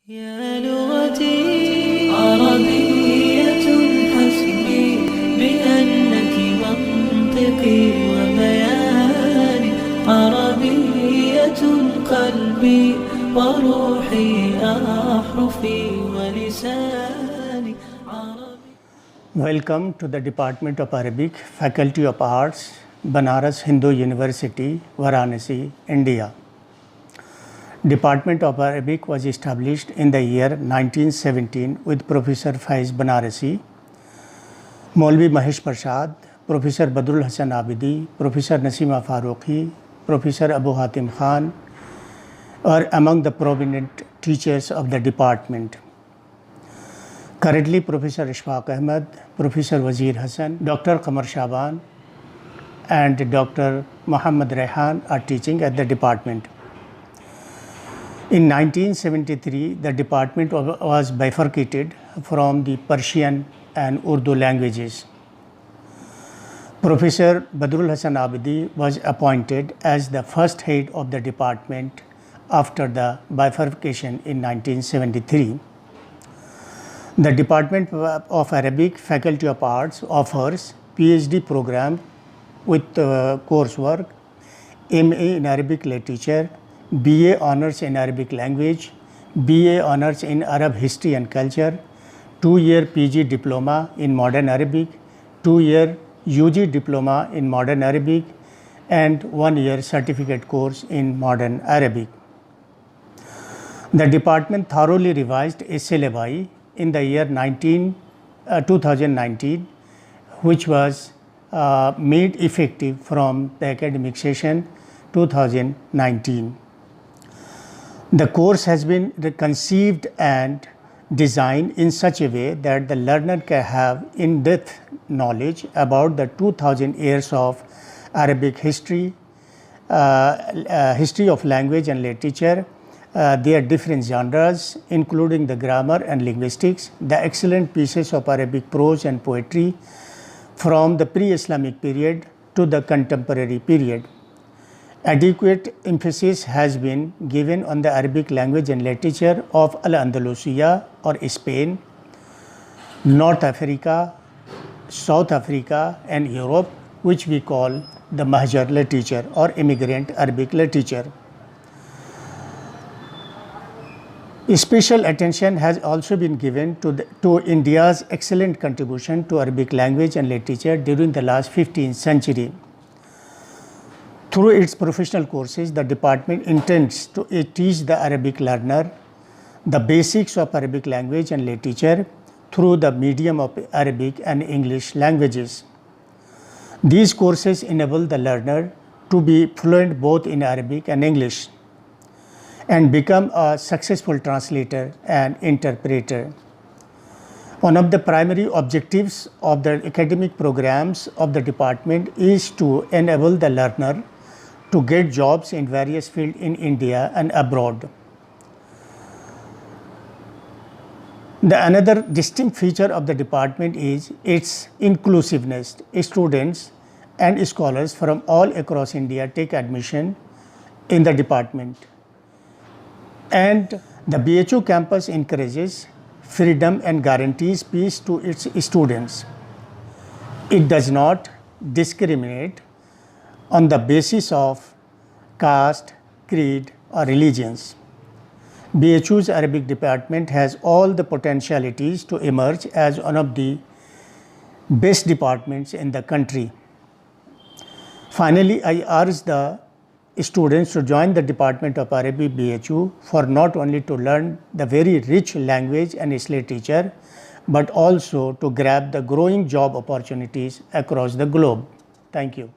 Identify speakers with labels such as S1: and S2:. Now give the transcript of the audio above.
S1: يا لغتي عربية حسبي بأنك منطقي وبياني عربية قلبي وروحي أحرفي ولساني
S2: Welcome to the Department of Arabic, Faculty of Arts, Banaras Hindu University, Varanasi, India. Department of Arabic was established in the year 1917 with Professor Faiz Banarasi, Maulvi Mahesh Prasad, Professor Badrul Hassan Abidi, Professor Nasima Farooqi, Professor Abu Hatim Khan are among the prominent teachers of the department. Currently, Professor Ishfaq Ahmed, Professor Wazir Hassan, Dr. Qamar Shaban and Dr. Muhammad Rehan are teaching at the department. In 1973, the department was bifurcated from the Persian and Urdu languages. Professor Badrul Hassan Abidi was appointed as the first head of the department after the bifurcation in 1973. The Department of Arabic, Faculty of Arts offers PhD program with coursework, MA in Arabic Literature, BA Honours in Arabic Language, BA Honours in Arab History and Culture, 2-year PG Diploma in Modern Arabic, 2-year UG Diploma in Modern Arabic, and 1-year certificate course in Modern Arabic. The department thoroughly revised its syllabi in the year 2019, which was made effective from the academic session 2019. The course has been conceived and designed in such a way that the learner can have in-depth knowledge about the 2000 years of Arabic history, history of language and literature, their different genres, including the grammar and linguistics, the excellent pieces of Arabic prose and poetry from the pre-Islamic period to the contemporary period. Adequate emphasis has been given on the Arabic language and literature of Al-Andalusia or Spain, North Africa, South Africa and Europe, which we call the Mahjar literature or immigrant Arabic literature. Special attention has also been given to India's excellent contribution to Arabic language and literature during the last 15th century. Through its professional courses, the department intends to teach the Arabic learner the basics of Arabic language and literature through the medium of Arabic and English languages. These courses enable the learner to be fluent both in Arabic and English and become a successful translator and interpreter. One of the primary objectives of the academic programs of the department is to enable the learner to get jobs in various fields in India and abroad. Another distinct feature of the department is its inclusiveness. Students and scholars from all across India take admission in the department. And the BHU campus encourages freedom and guarantees peace to its students. It does not discriminate on the basis of caste, creed, or religions. BHU's Arabic department has all the potentialities to emerge as one of the best departments in the country. Finally, I urge the students to join the Department of Arabic BHU for not only to learn the very rich language and its literature, but also to grab the growing job opportunities across the globe. Thank you.